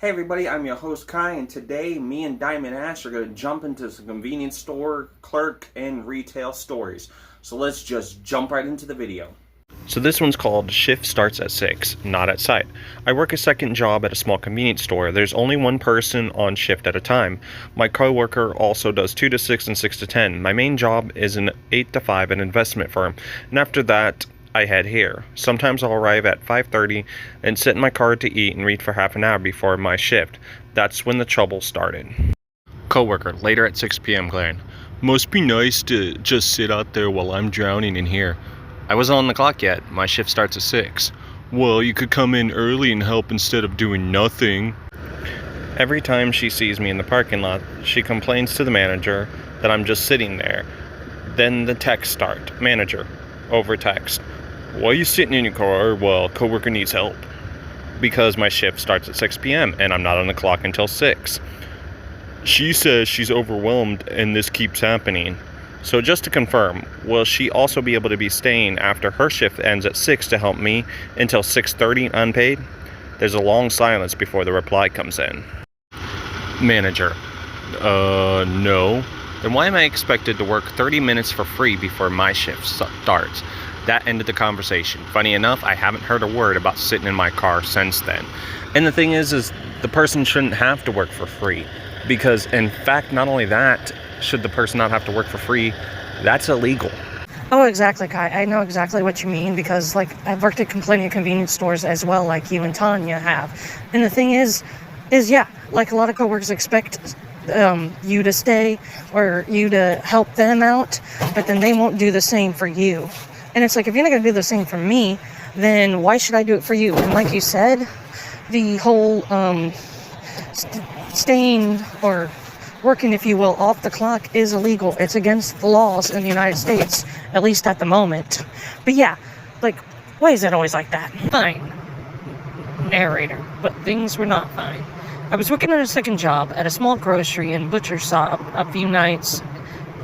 Hey everybody, I'm your host Kai, and today me and Diamond Ash are going to jump into some convenience store, clerk, and retail stories. So let's just jump right into the video. So this one's called Shift Starts at 6, Not at Sight. I work a second job at a small convenience store. There's only one person on shift at a time. My coworker also does 2 to 6 and 6 to 10. My main job is an 8 to 5 an investment firm, and after that I head here. Sometimes I'll arrive at 5:30 and sit in my car to eat and read for half an hour before my shift. That's when the trouble started. Coworker, later at 6 p.m. glaring. Must be nice to just sit out there while I'm drowning in here. I wasn't on the clock yet. My shift starts at 6. Well, you could come in early and help instead of doing nothing. Every time she sees me in the parking lot, she complains to the manager that I'm just sitting there. Then the texts start. Manager, over text. Why are you sitting in your car while coworker needs help? Because my shift starts at 6 p.m. and I'm not on the clock until 6. She says she's overwhelmed and this keeps happening. So just to confirm, will she also be able to be staying after her shift ends at 6 to help me until 6:30 unpaid? There's a long silence before the reply comes in. Manager, no. Then why am I expected to work 30 minutes for free before my shift starts? That ended the conversation. Funny enough, I haven't heard a word about sitting in my car since then. And the thing is the person shouldn't have to work for free. Because, in fact, not only that, should the person not have to work for free, that's illegal. Oh, exactly, Kai. I know exactly what you mean because, I've worked at plenty of convenience stores as well, like you and Tanya have. And the thing is yeah, a lot of coworkers expect you to stay or you to help them out, but then they won't do the same for you. And it's like, if you're not going to do the same for me, then why should I do it for you? And like you said, the whole staying or working, if you will, off the clock is illegal. It's against the laws in the United States, at least at the moment. But yeah, why is it always like that? Fine, narrator, but things were not fine. I was working at a second job at a small grocery and butcher shop a few nights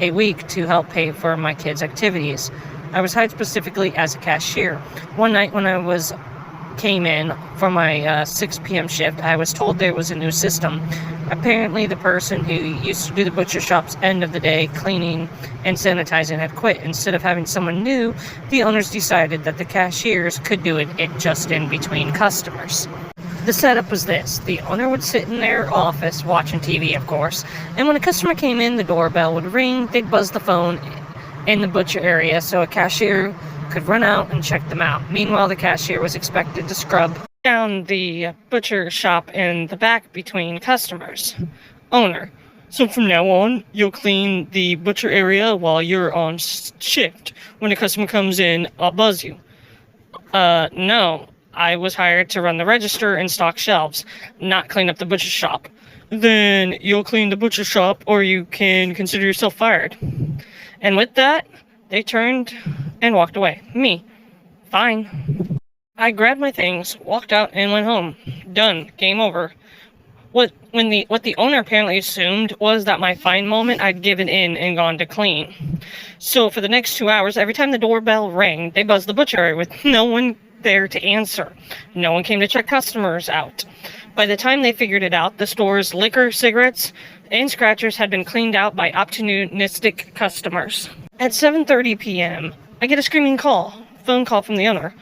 a week to help pay for my kids' activities. I was hired specifically as a cashier. One night when I came in for my 6 p.m. shift, I was told there was a new system. Apparently the person who used to do the butcher shop's end of the day cleaning and sanitizing had quit. Instead of having someone new, the owners decided that the cashiers could do it just in between customers. The setup was this. The owner would sit in their office watching TV, of course, and when a customer came in, the doorbell would ring, they'd buzz the phone in the butcher area so a cashier could run out and check them out. Meanwhile, the cashier was expected to scrub down the butcher shop in the back between customers. Owner: so from now on, you'll clean the butcher area while you're on shift. When a customer comes in, I'll buzz you. No. I was hired to run the register and stock shelves, not clean up the butcher shop. Then you'll clean the butcher shop or you can consider yourself fired. And with that, they turned and walked away. Me. Fine. I grabbed my things, walked out, and went home. Done. Game over. What the owner apparently assumed was that my fine moment I'd given in and gone to clean. So for the next 2 hours, every time the doorbell rang, they buzzed the butcher area with no one there to answer. No one came to check customers out. By the time they figured it out, the store's liquor, cigarettes, and scratchers had been cleaned out by opportunistic customers. At 7:30 p.m., I get a screaming phone call from the owner.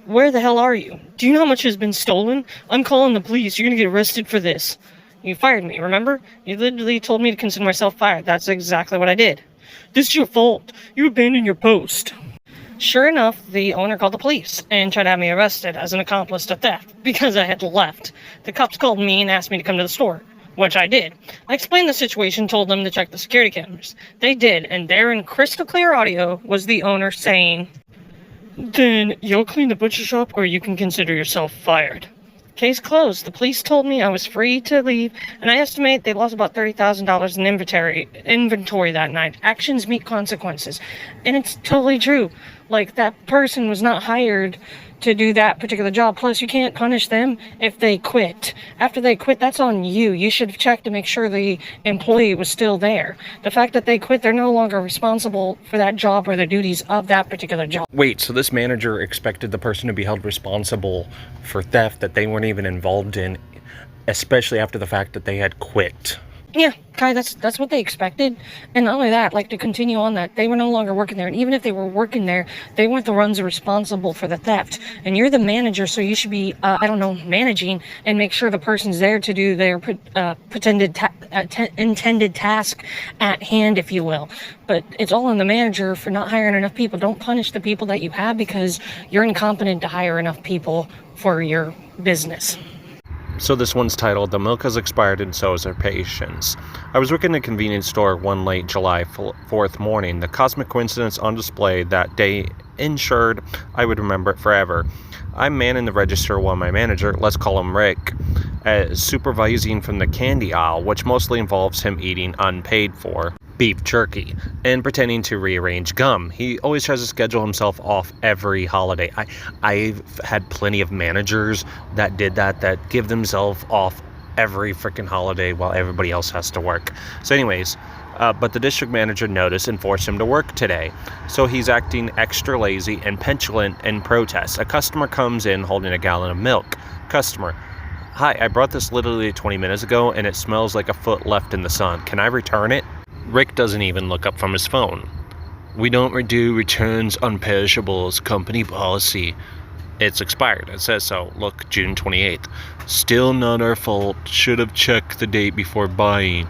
Where the hell are you? Do you know how much has been stolen? I'm calling the police. You're gonna get arrested for this. You fired me, remember? You literally told me to consider myself fired. That's exactly what I did. This is your fault. You abandoned your post. Sure enough, the owner called the police and tried to have me arrested as an accomplice to theft because I had left. The cops called me and asked me to come to the store, which I did. I explained the situation, told them to check the security cameras. They did, and there in crystal clear audio was the owner saying, then you'll clean the butcher shop or you can consider yourself fired. Case closed. The police told me I was free to leave, and I estimate they lost about $30,000 in inventory that night. Actions meet consequences. And it's totally true. That person was not hired to do that particular job. Plus, you can't punish them if they quit. After they quit, that's on you. You should have checked to make sure the employee was still there. The fact that they quit, they're no longer responsible for that job or the duties of that particular job. Wait, so this manager expected the person to be held responsible for theft that they weren't even involved in especially after the fact that they had quit. Yeah, Kai, that's what they expected. And not only that, like, to continue on that, they were no longer working there. And even if they were working there, they weren't the ones responsible for the theft. And you're the manager, so you should be, managing and make sure the person's there to do their intended task at hand, if you will. But it's all on the manager for not hiring enough people. Don't punish the people that you have because you're incompetent to hire enough people for your business. So this one's titled, "The Milk Has Expired and So Has Our Patience." I was working in a convenience store one late July 4th morning. The cosmic coincidence on display that day ensured I would remember it forever. I'm manning the register while my manager, let's call him Rick, is supervising from the candy aisle, which mostly involves him eating unpaid for beef jerky and pretending to rearrange gum. He always tries to schedule himself off every holiday. I've had plenty of managers that did that give themselves off every freaking holiday while everybody else has to work. So anyways, but the district manager noticed and forced him to work today. So he's acting extra lazy and petulant in protest. A customer comes in holding a gallon of milk. Customer: "Hi, I brought this literally 20 minutes ago and it smells like a foot left in the sun. Can I return it?" Rick doesn't even look up from his phone. "We don't do returns on perishables, company policy. It's expired. It says so. Look, June 28th. Still not our fault. Should have checked the date before buying.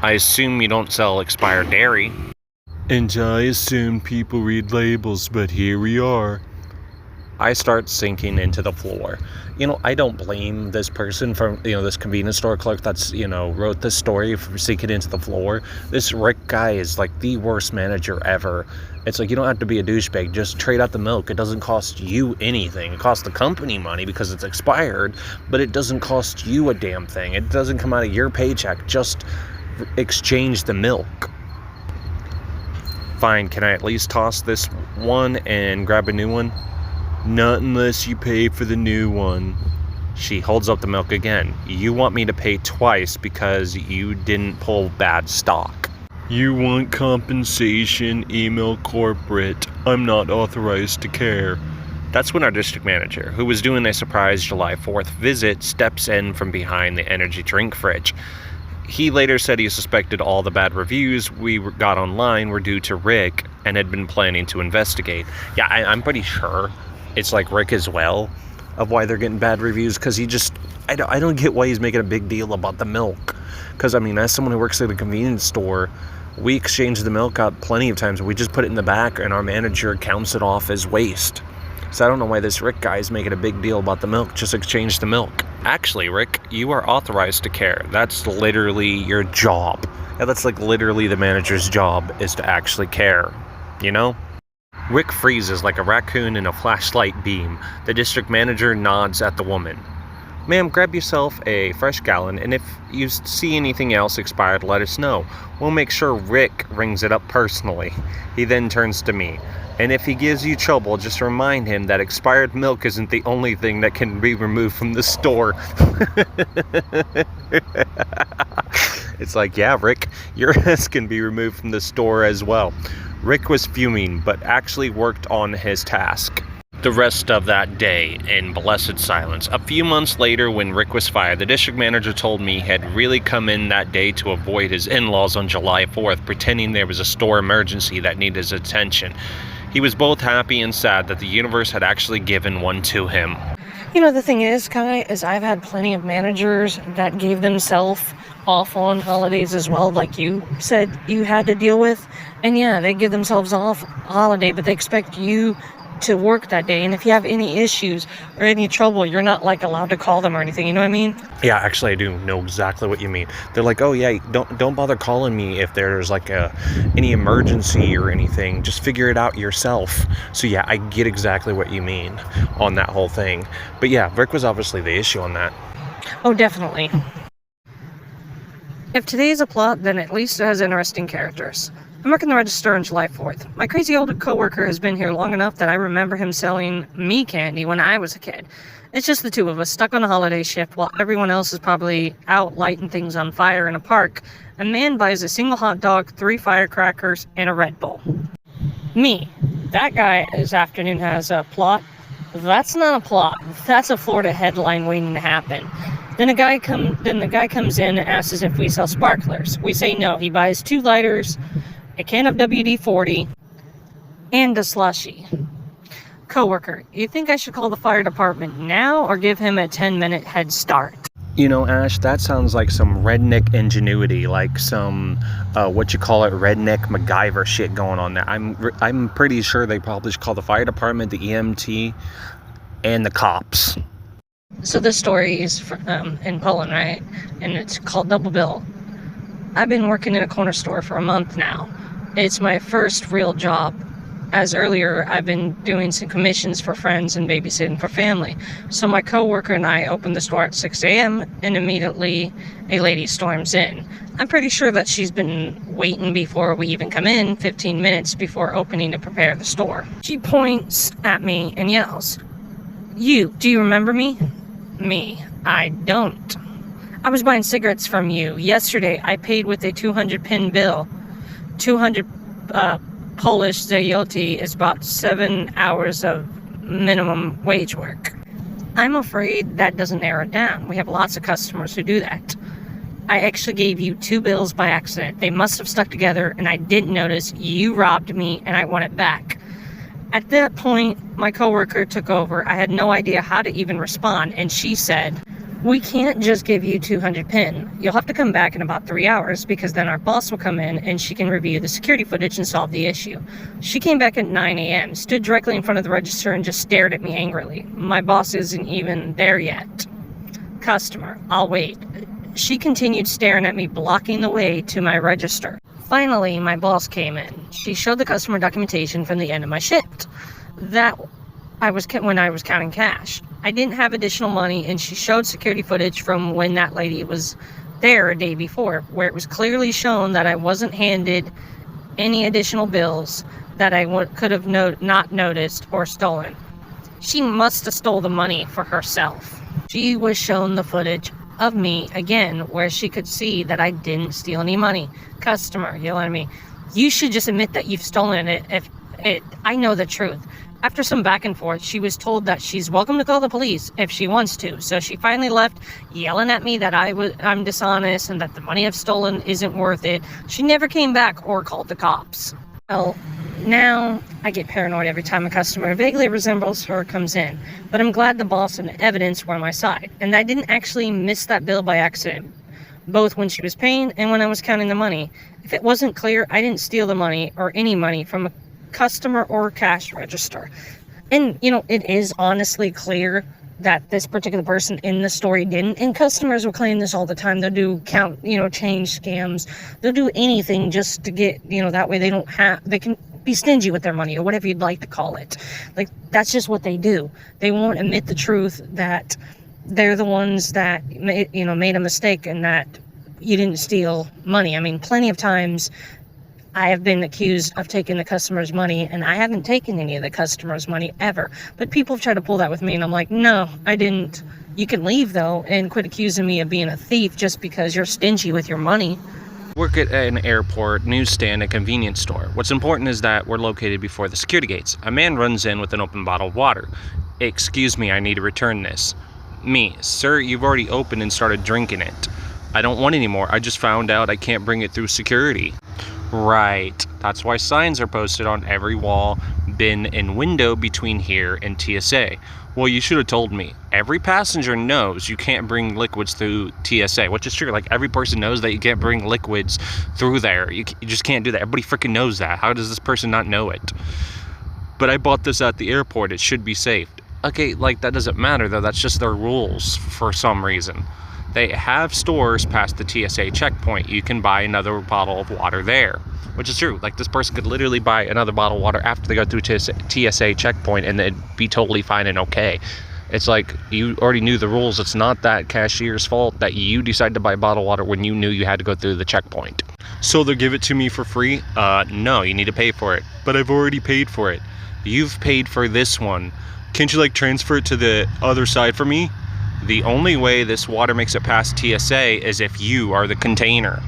I assume you don't sell expired dairy." "And I assume people read labels, but here we are." I start sinking into the floor. I don't blame this person from, this convenience store clerk that's, wrote this story for sinking into the floor. This Rick guy is like the worst manager ever. It's like, you don't have to be a douchebag. Just trade out the milk. It doesn't cost you anything. It costs the company money because it's expired, but it doesn't cost you a damn thing. It doesn't come out of your paycheck. Just exchange the milk. Fine, can I at least toss this one and grab a new one? "Not unless you pay for the new one." She holds up the milk again. "You want me to pay twice because you didn't pull bad stock." "You want compensation, email corporate. I'm not authorized to care." That's when our district manager, who was doing a surprise July 4th visit, steps in from behind the energy drink fridge. He later said he suspected all the bad reviews we got online were due to Rick and had been planning to investigate. Yeah, I'm pretty sure it's like Rick as well of why they're getting bad reviews, because I don't get why he's making a big deal about the milk. Because as someone who works at a convenience store, we exchange the milk out plenty of times. We just put it in the back and our manager counts it off as waste. So I don't know why this Rick guy is making a big deal about the milk. Just exchange the milk. Actually, Rick, you are authorized to care. That's literally your job. Yeah, that's like literally the manager's job, is to actually care. Rick freezes like a raccoon in a flashlight beam. The district manager nods at the woman. "Ma'am, grab yourself a fresh gallon, and if you see anything else expired, let us know. We'll make sure Rick rings it up personally." He then turns to me. "And if he gives you trouble, just remind him that expired milk isn't the only thing that can be removed from the store." It's like, yeah, Rick, your ass can be removed from the store as well. Rick was fuming, but actually worked on his task the rest of that day in blessed silence. A few months later, when Rick was fired, the district manager told me he had really come in that day to avoid his in-laws on July 4th, pretending there was a store emergency that needed his attention. He was both happy and sad that the universe had actually given one to him. The thing is, Kai, is I've had plenty of managers that gave themselves off on holidays as well, like you said you had to deal with. And yeah, they give themselves off holiday, but they expect you to work that day. And if you have any issues or any trouble, you're not allowed to call them or anything. You know what I mean? Yeah, actually, I do know exactly what you mean. They're like, "Oh yeah, don't bother calling me if there's any emergency or anything. Just figure it out yourself." So yeah, I get exactly what you mean on that whole thing. But yeah, Rick was obviously the issue on that. Oh, definitely. If today is a plot, then at least it has interesting characters. I'm working the register on July 4th. My crazy old coworker has been here long enough that I remember him selling me candy when I was a kid. It's just the two of us stuck on a holiday shift while everyone else is probably out lighting things on fire in a park. A man buys a single hot dog, 3 firecrackers, and a Red Bull. Me. That guy this afternoon has a plot. That's not a plot. That's a Florida headline waiting to happen. Then the guy comes in and asks us if we sell sparklers. We say no. He buys 2 lighters, a can of WD-40, and a slushie. Coworker, you think I should call the fire department now or give him a 10-minute head start? You know, Ash, that sounds like some redneck ingenuity, like some, redneck MacGyver shit going on there. I'm pretty sure they probably should call the fire department, the EMT, and the cops. So this story is in Poland, right? And it's called Double Bill. I've been working in a corner store for a month now. It's my first real job. As earlier, I've been doing some commissions for friends and babysitting for family. So my coworker and I opened the store at 6 a.m. and immediately a lady storms in. I'm pretty sure that she's been waiting before we even come in, 15 minutes before opening to prepare the store. She points at me and yells, "You, do you remember me?" Me, I don't. I was buying cigarettes from you. Yesterday, I paid with a 200 pin bill. 200 Polish zloty is about 7 hours of minimum wage work. I'm afraid that doesn't narrow it down. We have lots of customers who do that. I actually gave you 2 bills by accident. They must have stuck together and I didn't notice. You robbed me and I want it back. At that point, my coworker took over. I had no idea how to even respond, and she said, "We can't just give you 200 pin. You'll have to come back in about 3 hours because then our boss will come in and she can review the security footage and solve the issue." She came back at 9 a.m., stood directly in front of the register and just stared at me angrily. My boss isn't even there yet. Customer, I'll wait. She continued staring at me, blocking the way to my register. Finally, my boss came in. She showed the customer documentation from the end of my shift. That when I was counting cash. I didn't have additional money, and she showed security footage from when that lady was there a day before, where it was clearly shown that I wasn't handed any additional bills that I could have not noticed or stolen. She must have stole the money for herself. She was shown the footage of me again, where she could see that I didn't steal any money. Customer yelling at me, "You should just admit that you've stolen it. I know the truth." After some back and forth, she was told that she's welcome to call the police if she wants to. So she finally left, yelling at me that I'm dishonest and that the money I've stolen isn't worth it. She never came back or called the cops. Well, now I get paranoid every time a customer vaguely resembles her comes in. But I'm glad the boss and the evidence were on my side. And I didn't actually miss that bill by accident, both when she was paying and when I was counting the money. If it wasn't clear, I didn't steal the money or any money from a customer or cash register. And, it is honestly clear that this particular person in the story didn't. And customers will claim this all the time. They'll do change scams. They'll do anything just to get, that way they can be stingy with their money or whatever you'd like to call it. Like, that's just what they do. They won't admit the truth that they're the ones that made a mistake and that you didn't steal money. I mean, plenty of times I have been accused of taking the customer's money, and I haven't taken any of the customer's money ever. But people have tried to pull that with me, and I'm like, no, I didn't. You can leave, though, and quit accusing me of being a thief just because you're stingy with your money. Work at an airport, newsstand, a convenience store. What's important is that we're located before the security gates. A man runs in with an open bottle of water. "Excuse me, I need to return this." Me, "Sir, you've already opened and started drinking it." "I don't want any more. I just found out I can't bring it through security." Right, that's why signs are posted on every wall, bin, and window between here and TSA. Well, you should have told me. Every passenger knows you can't bring liquids through TSA, which is true. Like, every person knows that you can't bring liquids through there. You just can't do that. Everybody freaking knows that. How does this person not know it? "But I bought this at the airport. It should be safe." Okay, that doesn't matter, though. That's just their rules for some reason. They have stores past the TSA checkpoint. You can buy another bottle of water there, which is true. This person could literally buy another bottle of water after they go through TSA checkpoint and it'd be totally fine and okay. It's like, you already knew the rules. It's not that cashier's fault that you decided to buy bottled water when you knew you had to go through the checkpoint. "So they'll give it to me for free?" No, you need to pay for it. "But I've already paid for it." "You've paid for this one. Can't you transfer it to the other side for me?" "The only way this water makes it past TSA is if you are the container."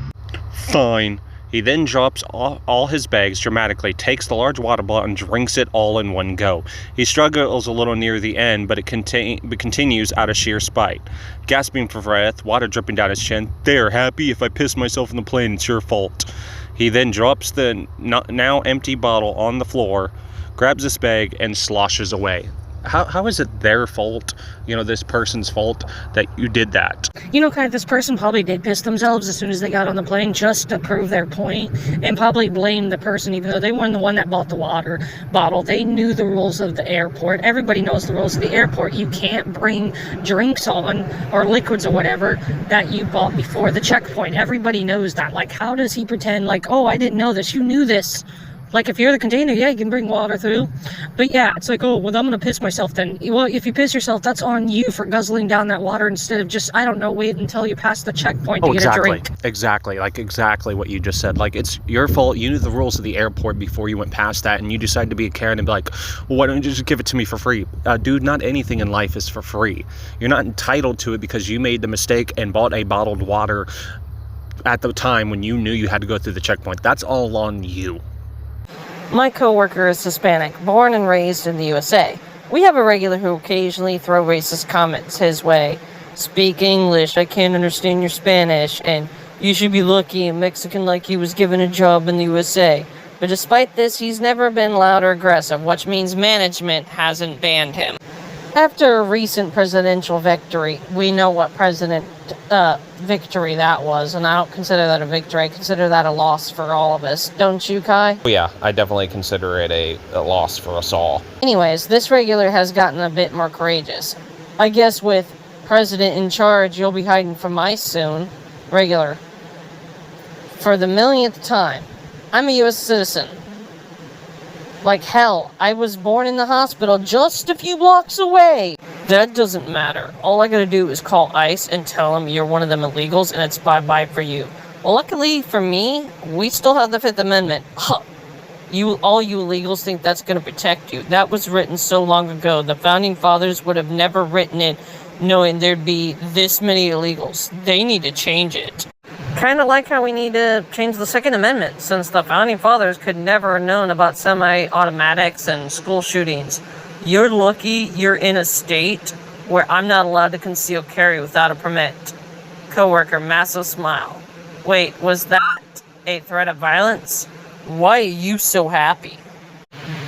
"Fine. He then drops all his bags dramatically, takes the large water bottle, and drinks it all in one go. He struggles a little near the end, but continues out of sheer spite. Gasping for breath, water dripping down his chin. "There, Happy, if I piss myself in the plane, it's your fault." He then drops the now empty bottle on the floor, grabs his bag, and sloshes away. How is it their fault, this person's fault, that you did that? This person probably did piss themselves as soon as they got on the plane just to prove their point, and probably blame the person even though they weren't the one that bought the water bottle. They knew the rules of the airport. Everybody knows the rules of the airport. You can't bring drinks on or liquids or whatever that you bought before the checkpoint. Everybody knows that. Like, how does he pretend like, oh, I didn't know this? You knew this. Like, if you're the container, yeah, you can bring water through. But yeah, it's like, oh, well, I'm going to piss myself then. Well, if you piss yourself, that's on you for guzzling down that water instead of just, I don't know, wait until you pass the checkpoint to get a drink. Exactly. Like, exactly what you just said. Like, it's your fault. You knew the rules of the airport before you went past that, and you decided to be a Karen and be like, well, why don't you just give it to me for free? Dude, not anything in life is for free. You're not entitled to it because you made the mistake and bought a bottled water at the time when you knew you had to go through the checkpoint. That's all on you. My coworker is Hispanic, born and raised in the USA. We have a regular who occasionally throw racist comments his way. Speak English, I can't understand your Spanish, and you should be lucky a Mexican like you was given a job in the USA. But despite this, he's never been loud or aggressive, which means management hasn't banned him. After a recent presidential victory, we know what victory that was, and I don't consider that a victory. I consider that a loss for all of us. Don't you, Kai? Yeah, I definitely consider it a loss for us all. Anyways, this regular has gotten a bit more courageous. I guess with president in charge, you'll be hiding from ICE soon. Regular. For the millionth time, I'm a U.S. citizen. Like hell, I was born in the hospital just a few blocks away. That doesn't matter. All I gotta do is call ICE and tell them you're one of them illegals and it's bye-bye for you. Well, luckily for me, we still have the Fifth Amendment. Huh. All you illegals think that's gonna protect you. That was written so long ago. The Founding Fathers would have never written it knowing there'd be this many illegals. They need to change it. Kind of like how we need to change the Second Amendment, since the Founding Fathers could never have known about semi-automatics and school shootings. You're lucky you're in a state where I'm not allowed to conceal carry without a permit. Coworker, massive smile. Wait, was that a threat of violence? Why are you so happy?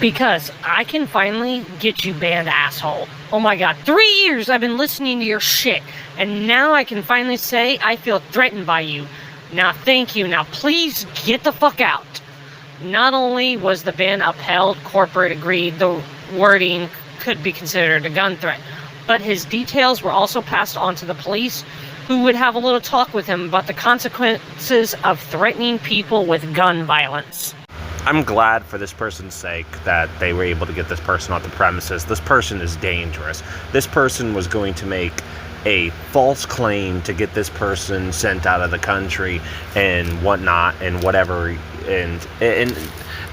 Because I can finally get you banned, asshole. Oh my god, 3 years I've been listening to your shit, and now I can finally say I feel threatened by you. Now thank you, now please get the fuck out. Not only was the ban upheld, corporate agreed the wording could be considered a gun threat, but his details were also passed on to the police, who would have a little talk with him about the consequences of threatening people with gun violence. I'm glad for this person's sake that they were able to get this person off the premises. This person is dangerous. This person was going to make a false claim to get this person sent out of the country and whatnot and whatever. And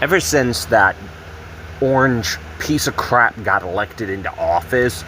ever since that orange piece of crap got elected into office,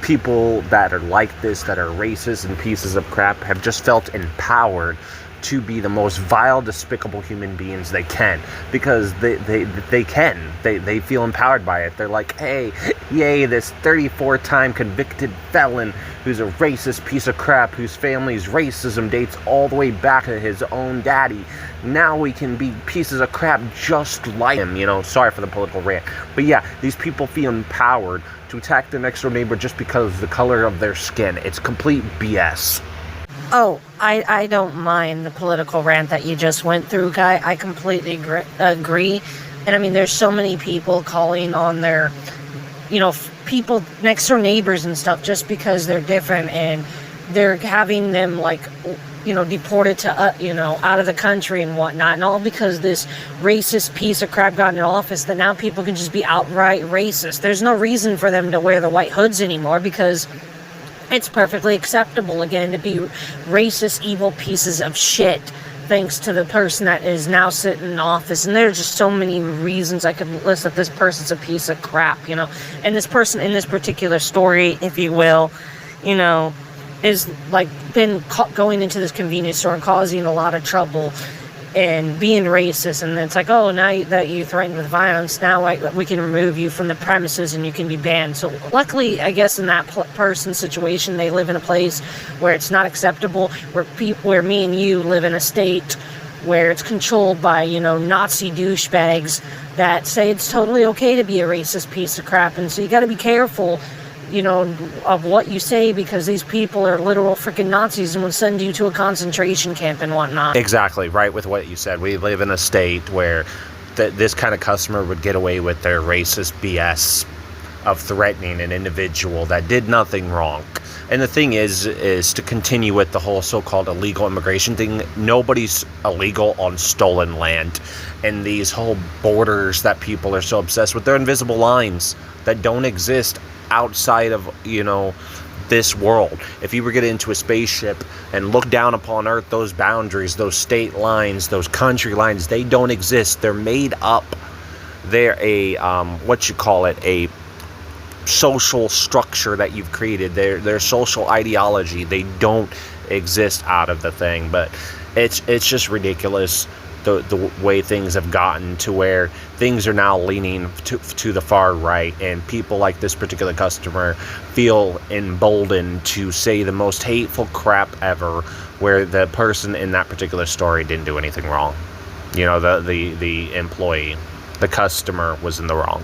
people that are like this, that are racist and pieces of crap, have just felt empowered to be the most vile, despicable human beings they can, because they can. They feel empowered by it. They're like, hey, yay, this 34-time convicted felon who's a racist piece of crap, whose family's racism dates all the way back to his own daddy. Now we can be pieces of crap just like him, Sorry for the political rant. But yeah, these people feel empowered to attack their next door neighbor just because of the color of their skin. It's complete BS. Oh, I don't mind the political rant that you just went through, Guy. I completely agree. And I mean, there's so many people calling on their, people next door neighbors and stuff just because they're different, and they're having them deported to, out of the country and whatnot. And all because this racist piece of crap got in office, that now people can just be outright racist. There's no reason for them to wear the white hoods anymore, because it's perfectly acceptable again to be racist, evil pieces of shit, thanks to the person that is now sitting in office. And there's just so many reasons I could list that this person's a piece of crap, And this person in this particular story, if you will, is like been going into this convenience store and causing a lot of trouble. and being racist, and it's like, oh, now that you threatened with violence, now we can remove you from the premises and you can be banned. So luckily, I guess in that person's situation, they live in a place where it's not acceptable, where me and you live in a state where it's controlled by, you know, Nazi douchebags that say it's totally okay to be a racist piece of crap. And so you got to be careful, you know, of what you say, because these people are literal freaking Nazis and will send you to a concentration camp and whatnot. Exactly, right with what you said. We live in a state where this kind of customer would get away with their racist BS of threatening an individual that did nothing wrong. And the thing is to continue with the whole so-called illegal immigration thing, nobody's illegal on stolen land. And these whole borders that people are so obsessed with, they're invisible lines that don't exist outside of, you know, this world. If you were to get into a spaceship and look down upon Earth, those boundaries, those state lines, those country lines, they don't exist. They're made up. They're a a social structure that you've created. Their social ideology. They don't exist out of the thing. But it's just ridiculous the way things have gotten to where things are now leaning to the far right, and people like this particular customer feel emboldened to say the most hateful crap ever, where the person in that particular story didn't do anything wrong. You know, the employee, the customer was in the wrong.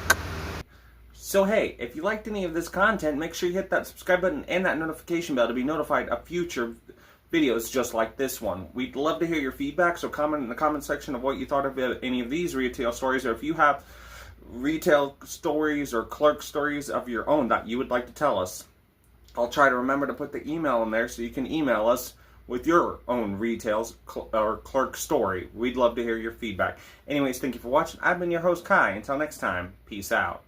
So hey, if you liked any of this content, make sure you hit that subscribe button and that notification bell to be notified of future videos just like this one. We'd love to hear your feedback, so comment in the comment section of what you thought of any of these retail stories, or if you have retail stories or clerk stories of your own that you would like to tell us. I'll try to remember to put the email in there so you can email us with your own retail or clerk story. We'd love to hear your feedback. Anyways, thank you for watching. I've been your host, Kai. Until next time, peace out.